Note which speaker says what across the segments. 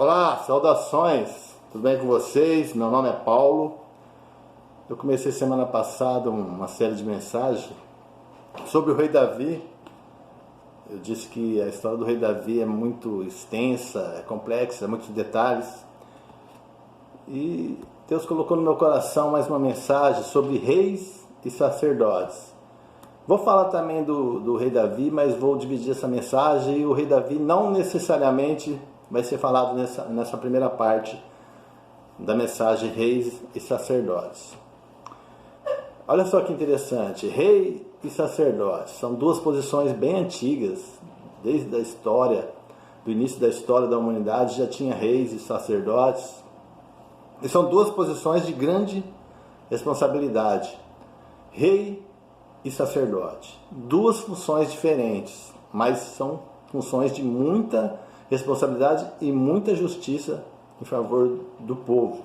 Speaker 1: Olá, saudações, tudo bem com vocês? Meu nome é Paulo. Eu comecei semana passada uma série de mensagens sobre o rei Davi. Eu disse que a história do rei Davi é muito extensa, é complexa, muitos detalhes. E Deus colocou no meu coração mais uma mensagem sobre reis e sacerdotes. Vou falar também do rei Davi, mas vou dividir essa mensagem, e o rei Davi não necessariamente vai ser falado nessa primeira parte da mensagem reis e sacerdotes. Olha só que interessante, rei e sacerdote são duas posições bem antigas, desde a história, do início da história da humanidade já tinha reis e sacerdotes, e são duas posições de grande responsabilidade, rei e sacerdote, duas funções diferentes, mas são funções de muita responsabilidade e muita justiça em favor do povo.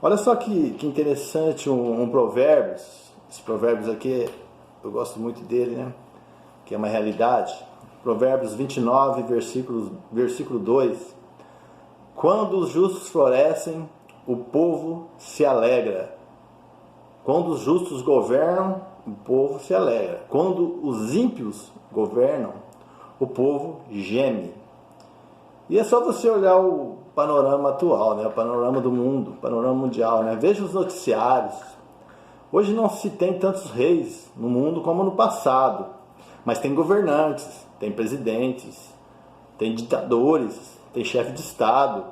Speaker 1: Olha só que interessante um Provérbios. Esse Provérbios aqui, eu gosto muito dele, né? Que é uma realidade. Provérbios 29, versículo 2. Quando os justos florescem, o povo se alegra. Quando os justos governam, o povo se alegra. Quando os ímpios governam, o povo geme. E é só você olhar o panorama atual, né? O panorama do mundo, o panorama mundial, né? Veja os noticiários. Hoje não se tem tantos reis no mundo como no passado, mas tem governantes, tem presidentes, tem ditadores, tem chefe de Estado,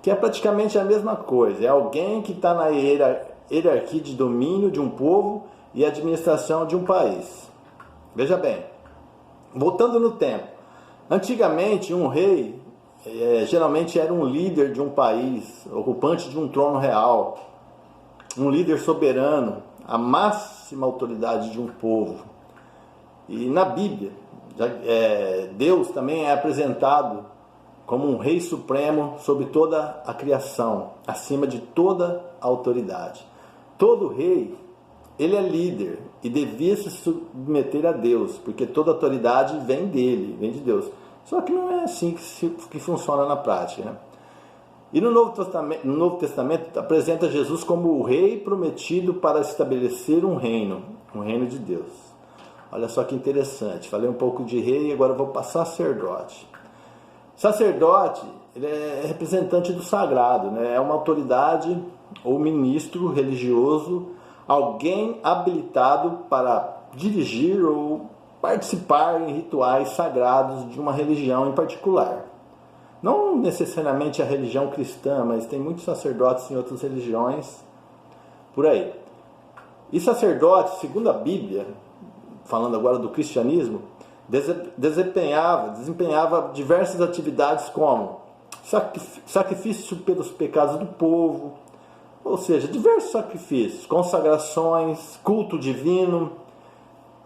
Speaker 1: que é praticamente a mesma coisa. É alguém que está na hierarquia de domínio de um povo e administração de um país. Veja bem, voltando no tempo, antigamente um rei geralmente era um líder de um país, ocupante de um trono real, um líder soberano, a máxima autoridade de um povo. E na Bíblia, Deus também é apresentado como um rei supremo sobre toda a criação, acima de toda a autoridade. Todo rei, ele é líder e devia se submeter a Deus, porque toda autoridade vem dele, vem de Deus. Só que não é assim que funciona na prática, né? E no Novo Testamento apresenta Jesus como o rei prometido para estabelecer um reino de Deus. Olha só que interessante, falei um pouco de rei e agora vou para sacerdote. Sacerdote, ele é representante do sagrado, né? É uma autoridade ou ministro religioso, alguém habilitado para dirigir ou participar em rituais sagrados de uma religião em particular. Não necessariamente a religião cristã, mas tem muitos sacerdotes em outras religiões por aí. E sacerdote, segundo a Bíblia, falando agora do cristianismo, desempenhava diversas atividades como sacrifício pelos pecados do povo, ou seja, diversos sacrifícios, consagrações, culto divino.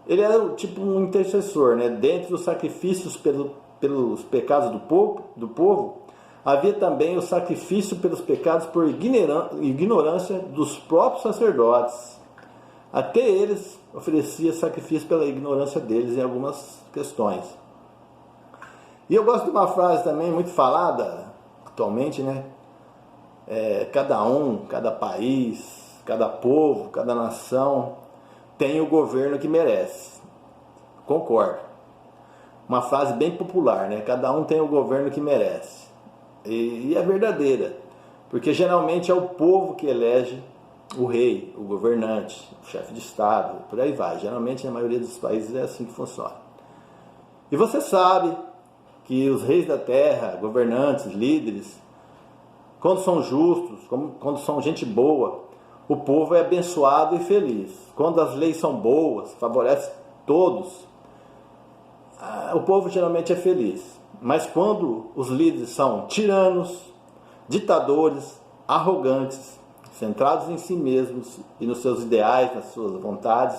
Speaker 1: Ele era tipo um intercessor, né? Dentre os sacrifícios pelos pecados do povo, havia também o sacrifício pelos pecados por ignorância dos próprios sacerdotes. Até eles ofereciam sacrifício pela ignorância deles em algumas questões. E eu gosto de uma frase também muito falada atualmente, né? Cada país, cada povo, cada nação tem o governo que merece. Concordo. Uma frase bem popular, né? Cada um tem o governo que merece. E é verdadeira. Porque geralmente é o povo que elege o rei, o governante, o chefe de Estado, por aí vai. Geralmente na maioria dos países é assim que funciona. E você sabe que os reis da terra, governantes, líderes, quando são justos, quando são gente boa, o povo é abençoado e feliz. Quando as leis são boas, favorecem todos, o povo geralmente é feliz. Mas quando os líderes são tiranos, ditadores, arrogantes, centrados em si mesmos e nos seus ideais, nas suas vontades,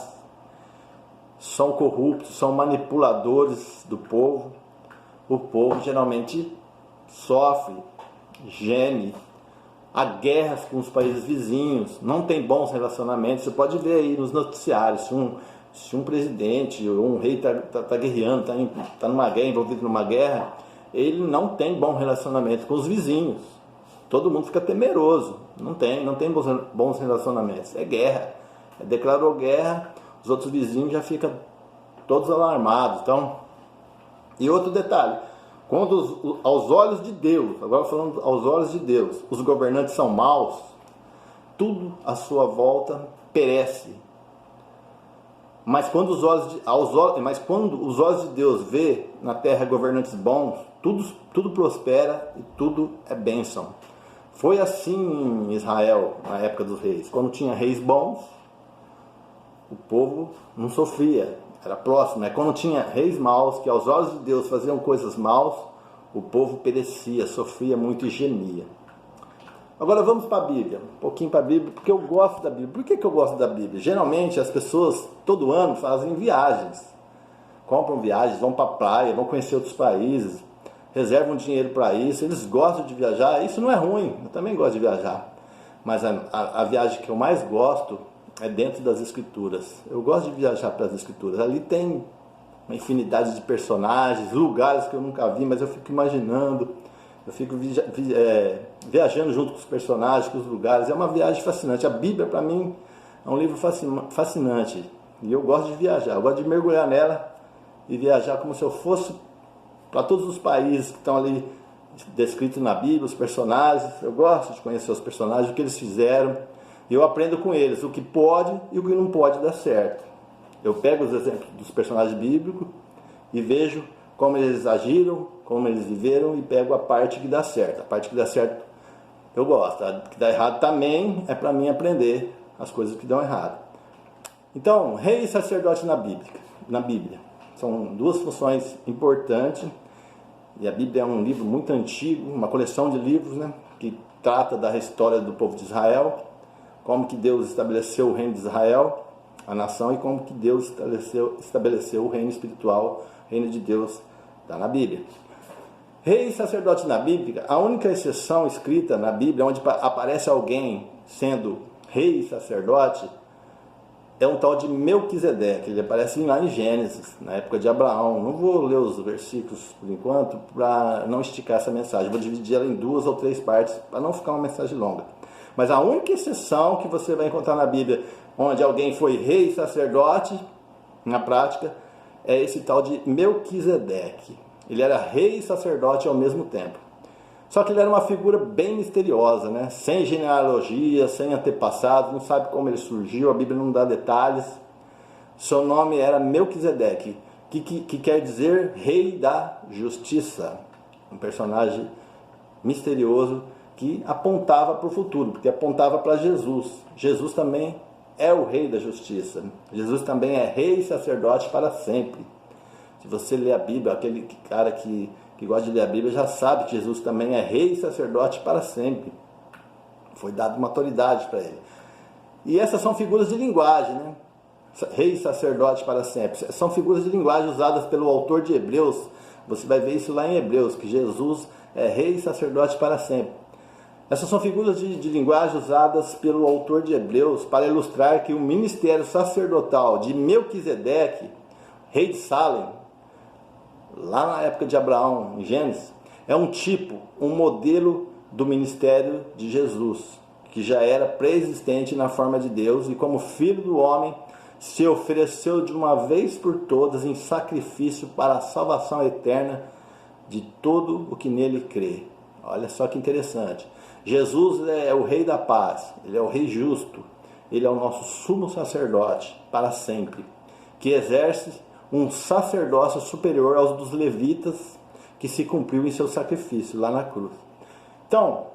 Speaker 1: são corruptos, são manipuladores do povo, o povo geralmente sofre, geme. Há guerras com os países vizinhos, não tem bons relacionamentos. Você pode ver aí nos noticiários, se um presidente ou um rei está guerreando, está numa guerra, envolvido numa guerra, ele não tem bom relacionamento com os vizinhos. Todo mundo fica temeroso, não tem bons relacionamentos. É guerra, declarou guerra, os outros vizinhos já ficam todos alarmados. Então, e outro detalhe, quando aos olhos de Deus, agora falando aos olhos de Deus, os governantes são maus, tudo à sua volta perece. Mas quando os olhos de Deus vê na terra governantes bons, tudo prospera e tudo é bênção. Foi assim em Israel na época dos reis. Quando tinha reis bons, o povo não sofria, era próximo. Quando tinha reis maus, que aos olhos de Deus faziam coisas maus, o povo perecia, sofria muito e gemia. Agora vamos para a Bíblia, um pouquinho para a Bíblia, porque eu gosto da Bíblia. Por que eu gosto da Bíblia? Geralmente as pessoas todo ano fazem viagens, compram viagens, vão para a praia, vão conhecer outros países, reservam dinheiro para isso, eles gostam de viajar, isso não é ruim, eu também gosto de viajar. Mas a viagem que eu mais gosto é dentro das Escrituras. Eu gosto de viajar para as Escrituras, ali tem uma infinidade de personagens, lugares que eu nunca vi, mas eu fico imaginando, eu fico viajando junto com os personagens, com os lugares. É uma viagem fascinante. A Bíblia, para mim, é um livro fascinante. E eu gosto de viajar, eu gosto de mergulhar nela e viajar como se eu fosse para todos os países que estão ali descritos na Bíblia, os personagens. Eu gosto de conhecer os personagens, o que eles fizeram. E eu aprendo com eles o que pode e o que não pode dar certo. Eu pego os exemplos dos personagens bíblicos e vejo como eles agiram, como eles viveram, e pego a parte que dá certo. A parte que dá certo eu gosto. A que dá errado também é para mim aprender as coisas que dão errado. Então, rei e sacerdote na Bíblia. São duas funções importantes. E a Bíblia é um livro muito antigo, uma coleção de livros, né, que trata da história do povo de Israel, como que Deus estabeleceu o reino de Israel, a nação, e como que Deus estabeleceu o reino espiritual, o reino de Deus, está na Bíblia. Rei e sacerdote na Bíblia, a única exceção escrita na Bíblia onde aparece alguém sendo rei e sacerdote é um tal de Melquisedeque. Ele aparece lá em Gênesis, na época de Abraão. Não vou ler os versículos por enquanto para não esticar essa mensagem, vou dividir ela em 2 ou 3 partes para não ficar uma mensagem longa. Mas a única exceção que você vai encontrar na Bíblia onde alguém foi rei e sacerdote, na prática, é esse tal de Melquisedeque. Ele era rei e sacerdote ao mesmo tempo. Só que ele era uma figura bem misteriosa, né? Sem genealogia, sem antepassados, não sabe como ele surgiu, a Bíblia não dá detalhes. Seu nome era Melquisedeque, que quer dizer rei da justiça. Um personagem misterioso que apontava para o futuro, porque apontava para Jesus. Jesus também é o rei da justiça. Jesus também é rei e sacerdote para sempre. Se você lê a Bíblia, aquele cara que gosta de ler a Bíblia já sabe que Jesus também é rei e sacerdote para sempre. Foi dada uma autoridade para ele. E essas são figuras de linguagem, né? Rei e sacerdote para sempre. São figuras de linguagem usadas pelo autor de Hebreus. Você vai ver isso lá em Hebreus, que Jesus é rei e sacerdote para sempre. Essas são figuras de linguagem usadas pelo autor de Hebreus para ilustrar que o ministério sacerdotal de Melquisedeque, rei de Salem, lá na época de Abraão, em Gênesis, é um tipo, um modelo do ministério de Jesus, que já era pré-existente na forma de Deus e como filho do homem se ofereceu de uma vez por todas em sacrifício para a salvação eterna de todo o que nele crê. Olha só que interessante. Jesus é o rei da paz, ele é o rei justo, ele é o nosso sumo sacerdote para sempre, que exerce um sacerdócio superior aos dos levitas, que se cumpriu em seu sacrifício lá na cruz. Então,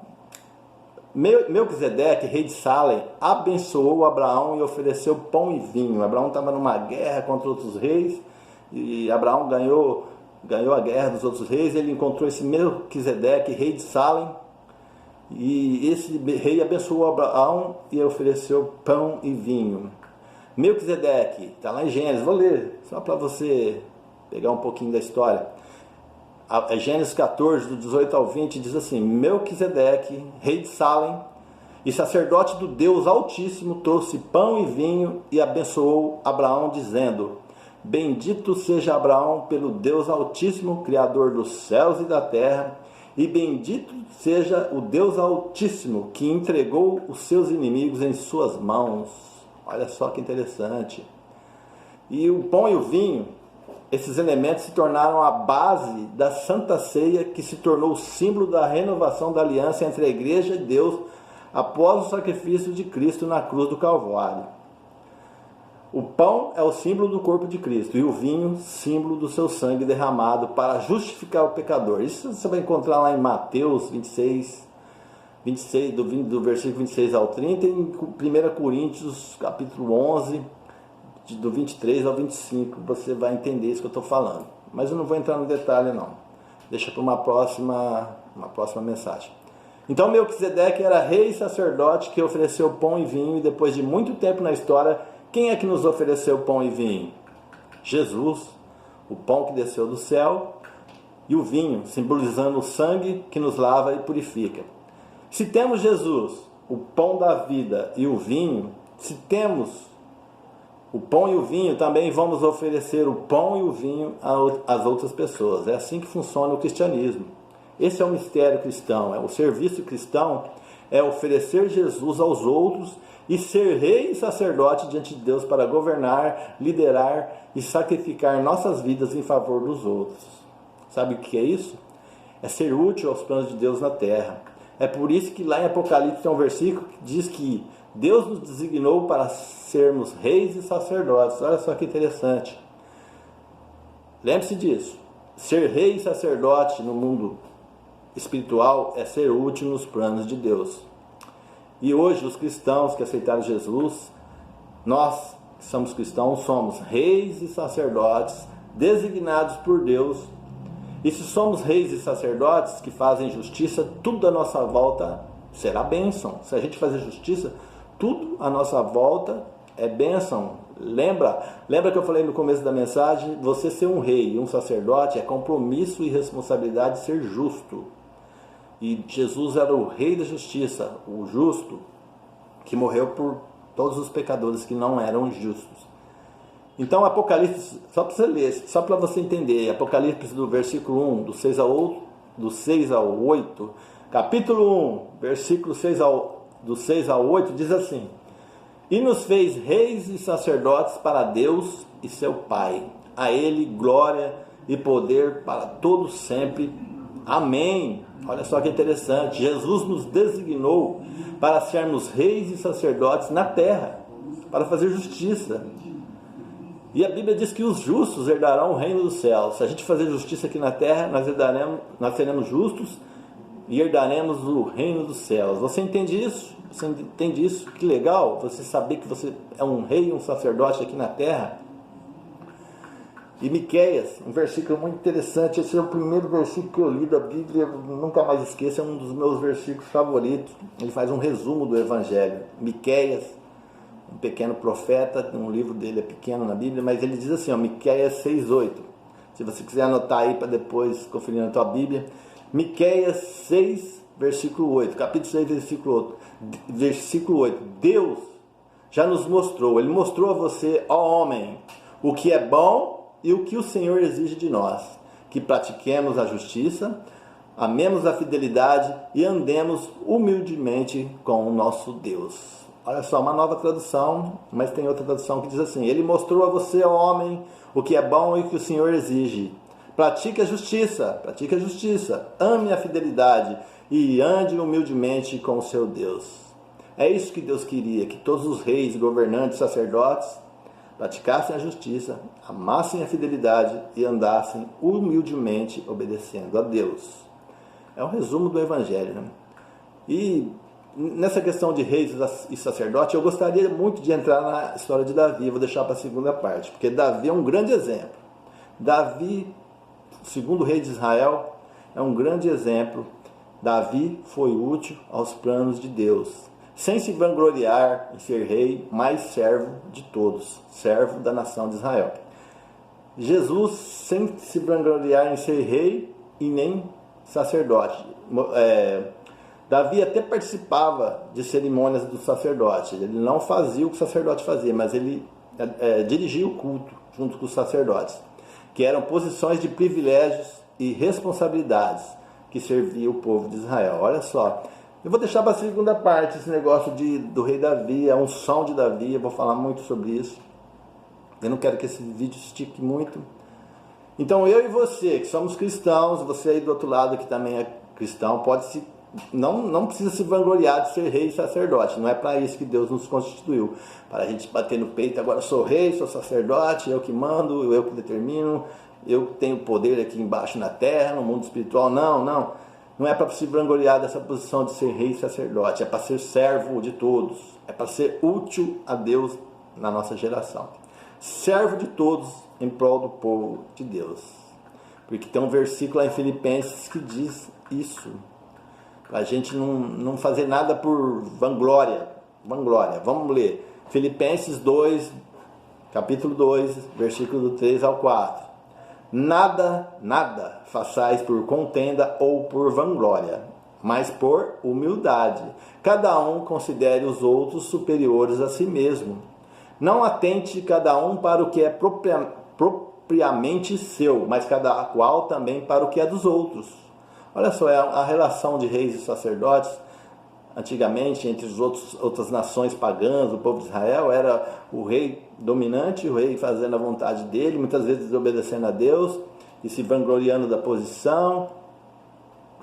Speaker 1: Melquisedeque, rei de Salem, abençoou Abraão e ofereceu pão e vinho. Abraão estava numa guerra contra outros reis, e Abraão ganhou a guerra dos outros reis. Ele encontrou esse Melquisedeque, rei de Salem, e esse rei abençoou Abraão e ofereceu pão e vinho. Melquisedeque, está lá em Gênesis, vou ler, só para você pegar um pouquinho da história. Gênesis 14, do 18 ao 20, diz assim: Melquisedeque, rei de Salem e sacerdote do Deus Altíssimo, trouxe pão e vinho e abençoou Abraão, dizendo: Bendito seja Abraão pelo Deus Altíssimo, Criador dos céus e da terra, e bendito seja o Deus Altíssimo, que entregou os seus inimigos em suas mãos. Olha só que interessante. E o pão e o vinho, esses elementos se tornaram a base da Santa Ceia, que se tornou o símbolo da renovação da aliança entre a Igreja e Deus após o sacrifício de Cristo na cruz do Calvário. O pão é o símbolo do corpo de Cristo e o vinho, símbolo do seu sangue derramado para justificar o pecador. Isso você vai encontrar lá em Mateus 26, do versículo 26 ao 30, e em 1 Coríntios capítulo 11, do 23 ao 25. Você vai entender isso que eu estou falando. Mas eu não vou entrar no detalhe não. Deixa para uma próxima mensagem. Então Melquisedeque era rei e sacerdote que ofereceu pão e vinho, e depois de muito tempo na história, quem é que nos ofereceu pão e vinho? Jesus, o pão que desceu do céu, e o vinho, simbolizando o sangue que nos lava e purifica. Se temos Jesus, o pão da vida, e o vinho, se temos o pão e o vinho, também vamos oferecer o pão e o vinho às outras pessoas. É assim que funciona o cristianismo. Esse é o mistério cristão, o serviço cristão é oferecer Jesus aos outros e ser rei e sacerdote diante de Deus para governar, liderar e sacrificar nossas vidas em favor dos outros. Sabe o que é isso? É ser útil aos planos de Deus na terra. É por isso que lá em Apocalipse tem um versículo que diz que Deus nos designou para sermos reis e sacerdotes. Olha só que interessante. Lembre-se disso. Ser rei e sacerdote no mundo espiritual é ser útil nos planos de Deus. E hoje os cristãos que aceitaram Jesus, nós que somos cristãos, somos reis e sacerdotes designados por Deus. E se somos reis e sacerdotes que fazem justiça, tudo à nossa volta será bênção. Se a gente fazer justiça, tudo à nossa volta é bênção. Lembra que eu falei no começo da mensagem? Você ser um rei e um sacerdote é compromisso e responsabilidade de ser justo. E Jesus era o rei da justiça, o justo, que morreu por todos os pecadores que não eram justos. Então Apocalipse, só para você ler, só para você entender, Apocalipse do versículo 1, do 6 ao 8, capítulo 1, versículo do 6 ao 8, diz assim: E nos fez reis e sacerdotes para Deus e seu Pai. A Ele glória e poder para todos sempre. Amém. Olha só que interessante. Jesus nos designou para sermos reis e sacerdotes na terra, para fazer justiça. E a Bíblia diz que os justos herdarão o reino dos céus. Se a gente fazer justiça aqui na terra, nós seremos justos e herdaremos o reino dos céus. Você entende isso? Você entende isso? Que legal você saber que você é um rei e um sacerdote aqui na terra. E Miqueias, um versículo muito interessante. Esse é o primeiro versículo que eu li da Bíblia, nunca mais esqueço, é um dos meus versículos favoritos. Ele faz um resumo do Evangelho. Miqueias, um pequeno profeta, um livro dele é pequeno na Bíblia, mas ele diz assim, Miqueias 6:8. Se você quiser anotar aí para depois conferir na tua Bíblia, Miqueias 6, versículo 8, capítulo 6, versículo 8. Deus já nos mostrou, Ele mostrou a você, ó homem, o que é bom e o que o Senhor exige de nós, que pratiquemos a justiça, amemos a fidelidade e andemos humildemente com o nosso Deus. Olha só, uma nova tradução, mas tem outra tradução que diz assim: Ele mostrou a você, ó homem, o que é bom e o que o Senhor exige. Pratique a justiça, ame a fidelidade e ande humildemente com o seu Deus. É isso que Deus queria, que todos os reis, governantes, sacerdotes praticassem a justiça, amassem a fidelidade e andassem humildemente obedecendo a Deus. É um resumo do Evangelho, né? E nessa questão de reis e sacerdote, eu gostaria muito de entrar na história de Davi. Vou deixar para a segunda parte, porque Davi é um grande exemplo. Davi, segundo rei de Israel, é um grande exemplo. Davi foi útil aos planos de Deus, sem se vangloriar em ser rei, mas servo de todos, servo da nação de Israel. Jesus, sem se vangloriar em ser rei e nem sacerdote. Davi até participava de cerimônias do sacerdote. Ele não fazia o que o sacerdote fazia, mas ele dirigia o culto. junto com os sacerdotes, que eram posições de privilégios e responsabilidades que servia o povo de Israel. Olha só, eu vou deixar para a segunda parte esse negócio do rei Davi, a unção de Davi, eu vou falar muito sobre isso. Eu não quero que esse vídeo estique muito. Então eu e você, que somos cristãos, você aí do outro lado que também é cristão, não precisa se vangloriar de ser rei e sacerdote. Não é para isso que Deus nos constituiu. Para a gente bater no peito, agora sou rei, sou sacerdote, eu que mando, eu que determino, eu tenho poder aqui embaixo na terra, no mundo espiritual. Não. Não é para se vangloriar dessa posição de ser rei e sacerdote. É para ser servo de todos. É para ser útil a Deus na nossa geração. Servo de todos em prol do povo de Deus. Porque tem um versículo lá em Filipenses que diz isso. Para a gente não fazer nada por vanglória. Vamos ler. Filipenses 2, capítulo 2, versículo do 3 ao 4. Nada façais por contenda ou por vanglória, mas por humildade. Cada um considere os outros superiores a si mesmo. Não atente cada um para o que é propriamente seu, mas cada qual também para o que é dos outros. Olha só, a relação de reis e sacerdotes, antigamente, entre as outras nações pagãs, o povo de Israel, era o rei dominante, o rei fazendo a vontade dele, muitas vezes desobedecendo a Deus e se vangloriando da posição,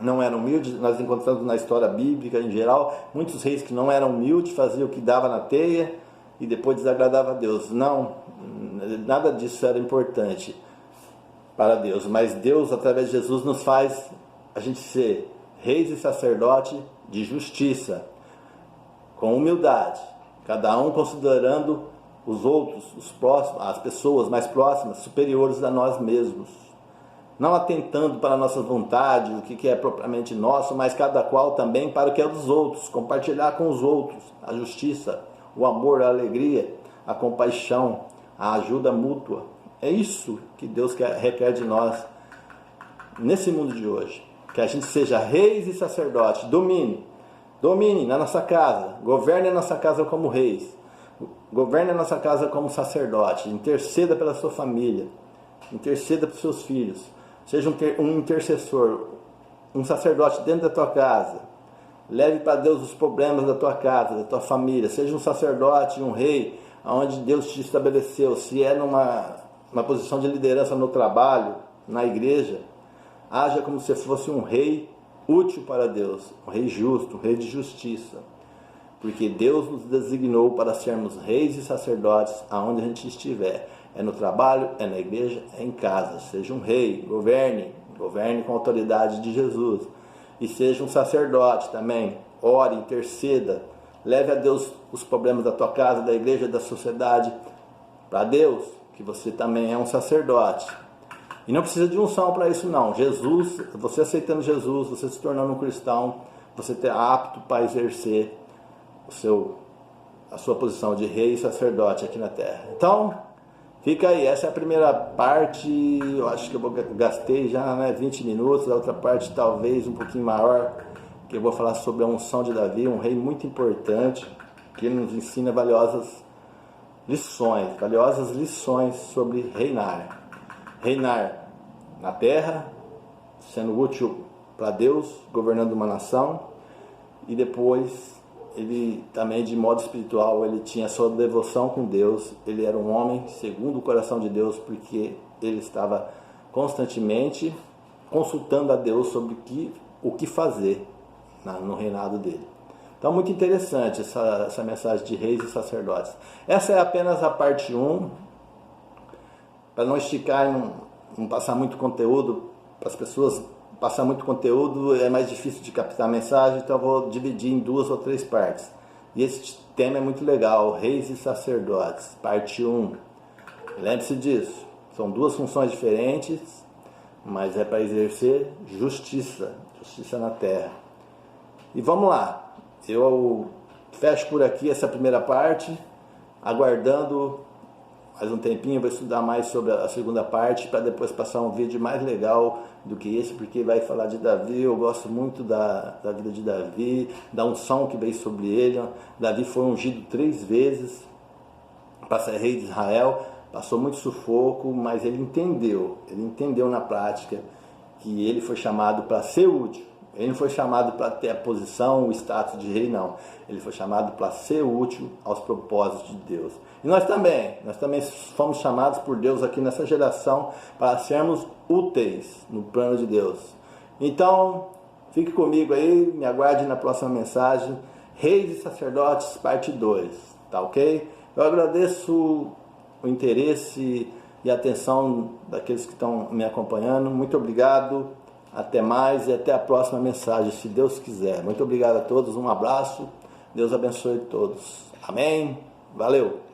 Speaker 1: não eram humildes. Nós encontramos na história bíblica em geral, muitos reis que não eram humildes, faziam o que dava na teia e depois desagradava a Deus. Não, nada disso era importante para Deus, mas Deus, através de Jesus, nos faz a gente ser reis e sacerdote de justiça, com humildade, cada um considerando os outros, os próximos, as pessoas mais próximas, superiores a nós mesmos, não atentando para a nossa vontade, o que é propriamente nosso, mas cada qual também para o que é dos outros, compartilhar com os outros a justiça, o amor, a alegria, a compaixão, a ajuda mútua. É isso que Deus requer de nós nesse mundo de hoje. Que a gente seja reis e sacerdotes, domine na nossa casa, governe a nossa casa como reis, governe a nossa casa como sacerdote, interceda pela sua família, interceda para os seus filhos, seja um intercessor, um sacerdote dentro da tua casa, leve para Deus os problemas da tua casa, da tua família, seja um sacerdote, um rei, onde Deus te estabeleceu, se é numa posição de liderança no trabalho, na igreja, haja como se fosse um rei útil para Deus, um rei justo, um rei de justiça. Porque Deus nos designou para sermos reis e sacerdotes aonde a gente estiver. É no trabalho, é na igreja, é em casa. Seja um rei, governe com a autoridade de Jesus. E seja um sacerdote também. Ore, interceda, leve a Deus os problemas da tua casa, da igreja, da sociedade, para Deus, que você também é um sacerdote. E não precisa de unção para isso não. Jesus, você aceitando Jesus, você se tornando um cristão, você está apto para exercer a sua posição de rei e sacerdote aqui na terra. Então, fica aí, essa é a primeira parte. Eu acho que eu gastei já 20 minutos, a outra parte talvez um pouquinho maior, que eu vou falar sobre a unção de Davi, um rei muito importante, que nos ensina valiosas lições sobre reinar. Reinar na terra, sendo útil para Deus, governando uma nação, e depois ele também, de modo espiritual, ele tinha sua devoção com Deus. Ele era um homem segundo o coração de Deus, porque ele estava constantemente consultando a Deus sobre o que fazer no reinado dele. Então, muito interessante essa mensagem de reis e sacerdotes. Essa é apenas a parte 1, para não esticar e não passar muito conteúdo, para as pessoas passar muito conteúdo é mais difícil de captar a mensagem, então eu vou dividir em 2 ou 3 partes. E esse tema é muito legal, reis e sacerdotes, parte 1. Lembre-se disso, são 2 funções diferentes, mas é para exercer justiça na terra. E vamos lá, eu fecho por aqui essa primeira parte, aguardando mais um tempinho, vou estudar mais sobre a segunda parte, para depois passar um vídeo mais legal do que esse, porque vai falar de Davi. Eu gosto muito da vida de Davi, da unção que veio sobre ele. Davi foi ungido 3 vezes para ser rei de Israel. passou muito sufoco, mas ele entendeu na prática que ele foi chamado para ser útil. Ele não foi chamado para ter a posição, o status de rei, não. Ele foi chamado para ser útil aos propósitos de Deus. E nós também fomos chamados por Deus aqui nessa geração para sermos úteis no plano de Deus. Então, fique comigo aí, me aguarde na próxima mensagem, Reis e Sacerdotes, parte 2, tá ok? Eu agradeço o interesse e a atenção daqueles que estão me acompanhando. Muito obrigado, até mais e até a próxima mensagem, se Deus quiser. Muito obrigado a todos, um abraço, Deus abençoe todos. Amém? Valeu!